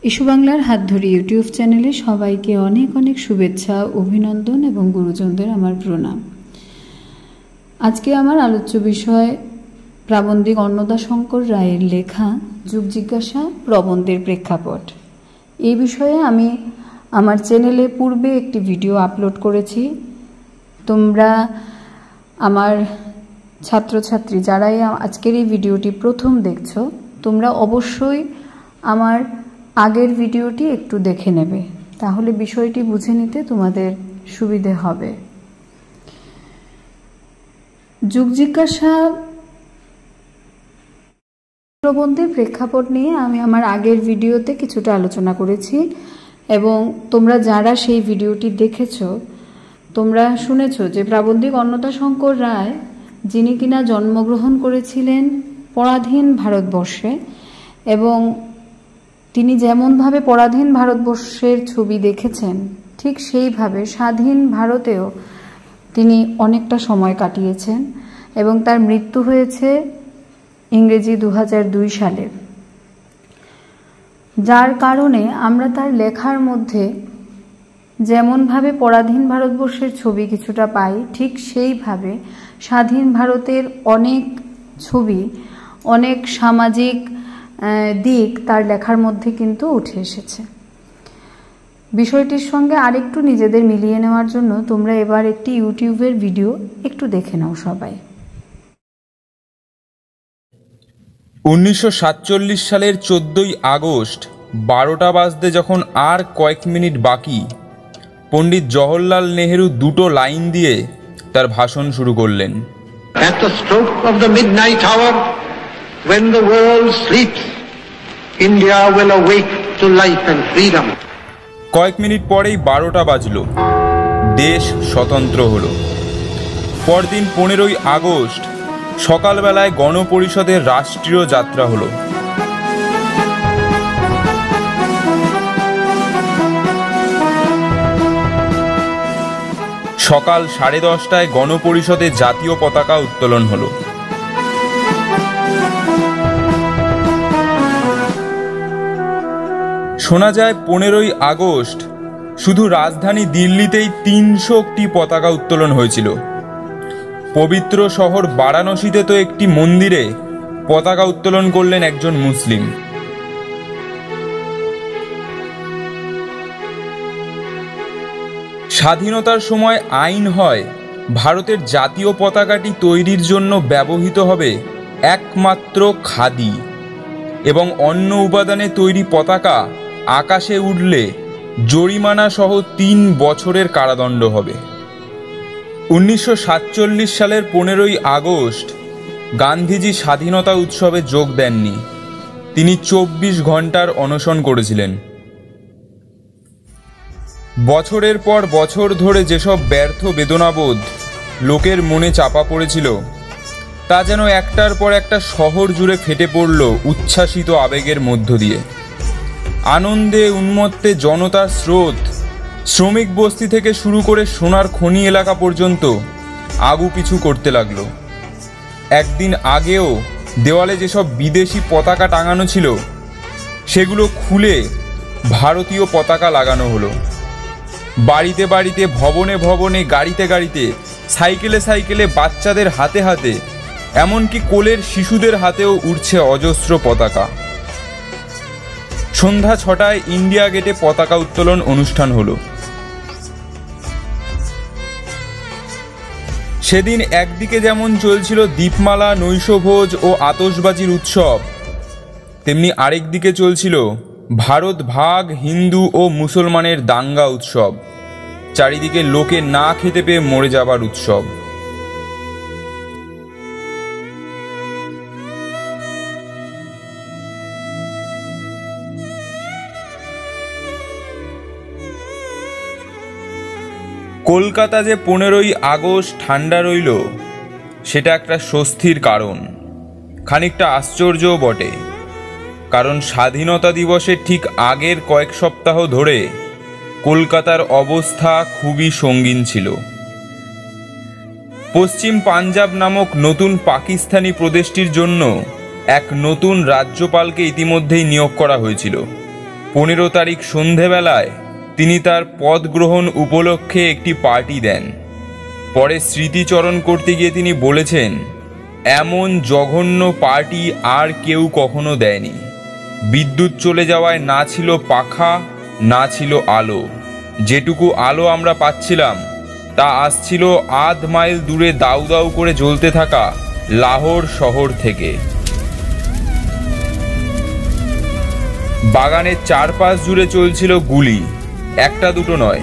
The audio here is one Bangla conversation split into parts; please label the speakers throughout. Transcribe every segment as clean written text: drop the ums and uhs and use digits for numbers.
Speaker 1: ইস্যু বাংলার হাত ধরে ইউটিউব চ্যানেলে সবাইকে অনেক অনেক শুভেচ্ছা, অভিনন্দন এবং গুরুজনদের আমার প্রণাম। আজকে আমার আলোচ্য বিষয় প্রাবন্ধিক অন্নদাশঙ্কর রায়ের লেখা যুগ জিজ্ঞাসা প্রবন্ধের প্রেক্ষাপট। এই বিষয়ে আমি আমার চ্যানেলে পূর্বে একটি ভিডিও আপলোড করেছি। তোমরা আমার ছাত্রছাত্রী যারাই আজকের এই ভিডিওটি প্রথম দেখছো, তোমরা অবশ্যই আমার আগের ভিডিওটি একটু দেখে নেবে, তাহলে বিষয়টি বুঝে নিতে তোমাদের সুবিধে হবে। যুগ জিজ্ঞাসা প্রবন্ধের প্রেক্ষাপট নিয়ে আমি আমার আগের ভিডিওতে কিছুটা আলোচনা করেছি এবং তোমরা যারা সেই ভিডিওটি দেখেছো তোমরা শুনেছো যে প্রাবন্ধিক অন্নদাশঙ্কর রায়, যিনি কিনা জন্মগ্রহণ করেছিলেন পরাধীন ভারতবর্ষে এবং তিনি যেমনভাবে পরাধীন ভারতবর্ষের ছবি দেখেছেন ঠিক সেইভাবে স্বাধীন ভারতেও তিনি অনেকটা সময় কাটিয়েছেন এবং তার মৃত্যু হয়েছে ইংরেজি 2002 সালে। যার কারণে আমরা তার লেখার মধ্যে যেমনভাবে পরাধীন ভারতবর্ষের ছবি কিছুটা পাই, ঠিক সেইভাবে স্বাধীন ভারতের অনেক ছবি, অনেক সামাজিক দিক তার লেখার মধ্যে কিন্তু উঠে এসেছে। বিষয়টির সঙ্গে আরেকটু নিজেদের মিলিয়ে নেওয়ার জন্য তোমরা এবার একটি ইউটিউবের ভিডিও একটু দেখে নাও সবাই।
Speaker 2: 1947 সালের 14ই আগস্ট 12টা বাজতে যখন আর কয়েক মিনিট বাকি, পণ্ডিত জওহরলাল নেহেরু দুটো লাইন দিয়ে তার ভাষণ শুরু করলেন।
Speaker 3: At the stroke of the midnight hour, when the world sleeps, India will awake to life and freedom.
Speaker 2: কয়েক মিনিট পরেই 12টা বাজলো, দেশ স্বতন্ত্র হলো। পরদিন 15ই আগস্ট সকালবেলায় গণপরিষদের রাষ্ট্রীয় যাত্রা হলো। সকাল 10:30টায় গণপরিষদে জাতীয় পতাকা উত্তোলন হলো। শোনা যায় 15ই আগস্ট শুধু রাজধানী দিল্লিতেই 300টি পতাকা উত্তোলন হয়েছিল। পবিত্র শহর বারাণসীতে তো একটি মন্দিরে পতাকা উত্তোলন করলেন একজন মুসলিম। স্বাধীনতার সময় আইন হয় ভারতের জাতীয় পতাকাটি তৈরির জন্য ব্যবহৃত হবে একমাত্র খাদি এবং অন্য উপাদানে তৈরি পতাকা আকাশে উড়লে জরিমানা সহ 3 বছরের কারাদণ্ড হবে। 1947 সালের 15ই আগস্ট গান্ধীজি স্বাধীনতা উৎসবে যোগ দেননি। তিনি 24 ঘন্টার অনশন করেছিলেন। বছরের পর বছর ধরে যেসব ব্যর্থ বেদনাবোধ লোকের মনে চাপা পড়েছিল তা যেন একটার পর একটা শহর জুড়ে ফেটে পড়ল উচ্ছ্বাসিত আবেগের মধ্য দিয়ে। আনন্দে উন্মত্তে জনতার স্রোত শ্রমিক বস্তি থেকে শুরু করে সোনার খনি এলাকা পর্যন্ত আগুপিছু করতে লাগলো। একদিন আগেও দেওয়ালে যেসব বিদেশি পতাকা টাঙানো ছিল সেগুলো খুলে ভারতীয় পতাকা লাগানো হলো। বাড়িতে বাড়িতে, ভবনে ভবনে, গাড়িতে গাড়িতে, সাইকেলে সাইকেলে, বাচ্চাদের হাতে হাতে, এমনকি কোলের শিশুদের হাতেও উড়ছে অজস্র পতাকা। সন্ধ্যা 6টায় ইন্ডিয়া গেটে পতাকা উত্তোলন অনুষ্ঠান হলো। সেদিন একদিকে যেমন চলছিল দীপমালা, নৈশভোজ ও আতশবাজির উৎসব, তেমনি আরেক দিকে চলছিল ভারত ভাগ, হিন্দু ও মুসলমানের দাঙ্গা উৎসব, চারিদিকে লোকে না খেতে পেয়ে মরে যাবার উৎসব। কলকাতা যে 15ই আগস্ট ঠান্ডা রইল সেটা একটা স্বস্তির কারণ, খানিকটা আশ্চর্যও বটে। কারণ স্বাধীনতা দিবসের ঠিক আগের কয়েক সপ্তাহ ধরে কলকাতার অবস্থা খুবই সঙ্গীন ছিল। পশ্চিম পাঞ্জাব নামক নতুন পাকিস্তানি প্রদেশটির জন্য এক নতুন রাজ্যপালকে ইতিমধ্যেই নিয়োগ করা হয়েছিল। 15 তারিখ সন্ধেবেলায় তিনি তার পদ গ্রহণ উপলক্ষে একটি পার্টি দেন। পরে স্মৃতিচরণ করতে গিয়ে তিনি বলেছেন, এমন জঘন্য পার্টি আর কেউ কখনো দেয়নি। বিদ্যুৎ চলে যাওয়ায় না ছিল পাখা, না ছিল আলো। যেটুকু আলো আমরা পাচ্ছিলাম তা আসছিল আধ মাইল দূরে দাউ দাউ করে জ্বলতে থাকা লাহোর শহর থেকে। বাগানের চারপাশ জুড়ে চলছিল গুলি, একটা দুটো নয়,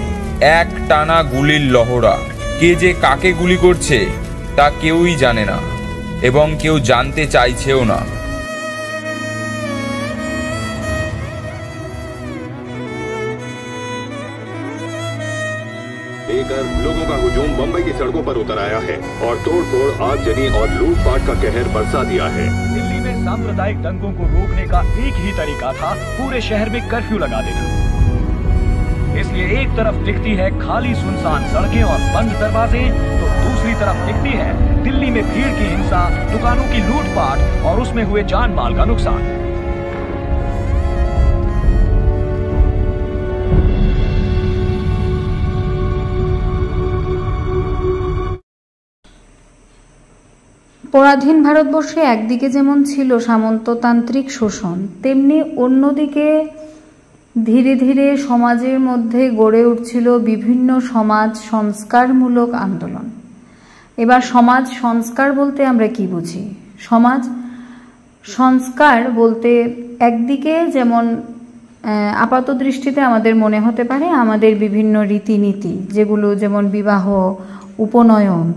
Speaker 2: এক টানা গুলির লহরা। কে যে কাকে গুলি করছে তা কেউই জানে না এবং কেউ জানতে চাইছেও না।
Speaker 4: लेकर लोगों का हुजूम मुंबई की सड़कों पर उतर आया है और तोड़फोड़, आगजनी और लूटपाट का कहर बरसा दिया है।
Speaker 5: दिल्ली में सांप्रदायिक दंगों को रोकने का एक ही तरीका था, पूरे शहर में कर्फ्यू लगा देना। इसलिए एक तरफ दिखती है खाली सुनसान सड़कें और बंद दरवाजे, तो दूसरी तरफ दिखती है दिल्ली में भीड़ की हिंसा, दुकानों की लूटपाट और उसमें हुए जान माल का नुकसान।
Speaker 1: পরাধীন ভারতবর্ষে একদিকে যেমন ছিল সামন্ততান্ত্রিক শোষণ, তেমনি অন্যদিকে ধীরে ধীরে সমাজের মধ্যে গড়ে উঠছিল বিভিন্ন সমাজ সংস্কারমূলক আন্দোলন। এবার সমাজ সংস্কার বলতে আমরা কি বুঝি? সমাজ সংস্কার বলতে একদিকে যেমন আপাত দৃষ্টিতে আমাদের মনে হতে পারে আমাদের বিভিন্ন রীতিনীতি, যেগুলো যেমন বিবাহ, উপনয়ন,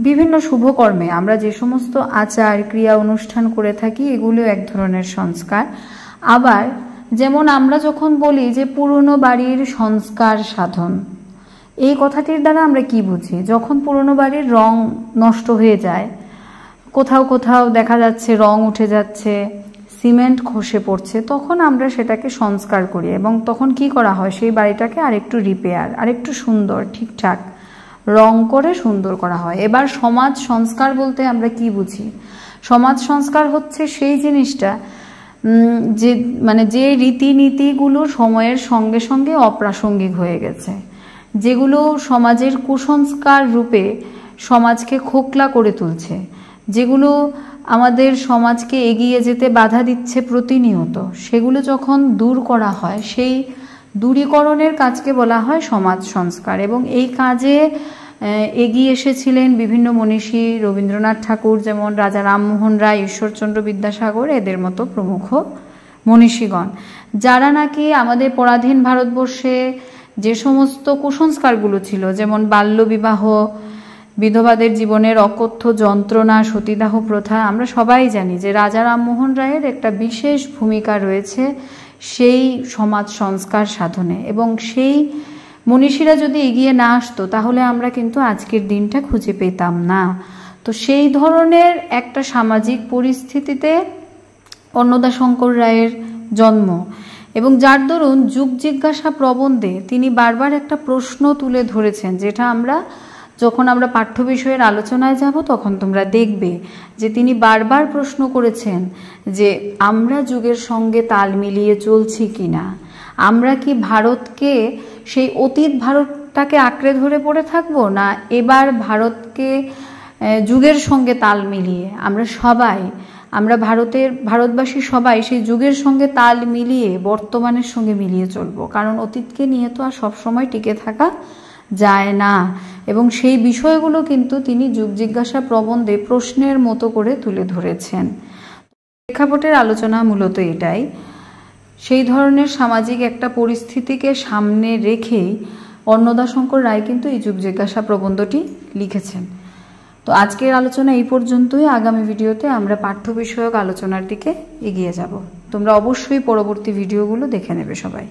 Speaker 1: বিভিন্ন শুভকর্মে আমরা যে সমস্ত আচার ক্রিয়া অনুষ্ঠান করে থাকি, এগুলো এক ধরনের সংস্কার। আবার যেমন আমরা যখন বলি যে পুরনো বাড়ির সংস্কার সাধন, এই কথাটির দ্বারা আমরা কি বুঝি? যখন পুরনো বাড়ির রং নষ্ট হয়ে যায়, কোথাও কোথাও দেখা যাচ্ছে রং উঠে যাচ্ছে, সিমেন্ট খসে পড়ছে, তখন আমরা সেটাকে সংস্কার করি এবং তখন কি করা হয়, সেই বাড়িটাকে আরেকটু রিপেয়ার, আরেকটু সুন্দর ঠিকঠাক রং করে সুন্দর করা হয়। এবার সমাজ সংস্কার বলতে আমরা কি বুঝি? সমাজ সংস্কার হচ্ছে সেই জিনিসটা যে রীতিনীতিগুলো সময়ের সঙ্গে সঙ্গে অপ্রাসঙ্গিক হয়ে গেছে, যেগুলো সমাজের কুসংস্কার রূপে সমাজকে খোকলা করে তুলছে, যেগুলো আমাদের সমাজকে এগিয়ে যেতে বাধা দিচ্ছে প্রতিনিয়ত, সেগুলো যখন দূর করা হয়, সেই দূরীকরণের কাজকে বলা হয় সমাজ সংস্কার। এবং এই কাজে এগিয়ে এসেছিলেন বিভিন্ন মনীষী, রবীন্দ্রনাথ ঠাকুর, যেমন রাজা রামমোহন রায়, ঈশ্বরচন্দ্র বিদ্যাসাগর, এদের মতো প্রমুখ মনীষীগণ, যারা নাকি আমাদের পরাধীন ভারতবর্ষে যে সমস্ত কুসংস্কারগুলো ছিল, যেমন বাল্যবিবাহ, বিধবাদের জীবনের অকথ্য যন্ত্রণা, সতীদাহ প্রথা, আমরা সবাই জানি যে রাজা রামমোহন রায়ের একটা বিশেষ ভূমিকা রয়েছে সেই সমাজ সংস্কার সাধনে। এবং সেই মনীষীরা যদি এগিয়ে না আসতো তাহলে আমরা কিন্তু আজকের দিনটা খুঁজে পেতাম না। তো সেই ধরনের একটা সামাজিক পরিস্থিতিতে অন্নদাশঙ্কর রায়ের জন্ম, এবং যার দরুন যুগ জিজ্ঞাসা প্রবন্ধে তিনি বারবার একটা প্রশ্ন তুলে ধরেছেন, যেটা যখন আমরা পাঠ্য বিষয়ের আলোচনায় যাব তখন তোমরা দেখবে যে তিনি বারবার প্রশ্ন করেছেন যে আমরা যুগের সঙ্গে তাল মিলিয়ে চলছি কিনা, আমরা কি ভারতকে, সেই অতীত ভারতটাকে আঁকড়ে ধরে পড়ে থাকবো, না এবার ভারতকে যুগের সঙ্গে তাল মিলিয়ে আমরা ভারতবাসী সবাই সেই যুগের সঙ্গে তাল মিলিয়ে বর্তমানের সঙ্গে মিলিয়ে চলবো। কারণ অতীতকে নিয়ে তো আর সবসময় টিকে থাকা যায় না। এবং সেই বিষয়গুলো কিন্তু তিনি যুগ জিজ্ঞাসা প্রবন্ধে প্রশ্নের মতো করে তুলে ধরেছেন। প্রেক্ষাপটের আলোচনা মূলত এটাই, সেই ধরনের সামাজিক একটা পরিস্থিতিকে সামনে রেখেই অন্নদাশঙ্কর রায় কিন্তু এই যুগ জিজ্ঞাসা প্রবন্ধটি লিখেছেন। তো আজকের আলোচনা এই পর্যন্তই। আগামী ভিডিওতে আমরা পাঠ্য বিষয়ক আলোচনার দিকে এগিয়ে যাব। তোমরা অবশ্যই পরবর্তী ভিডিওগুলো দেখে নেবে সবাই।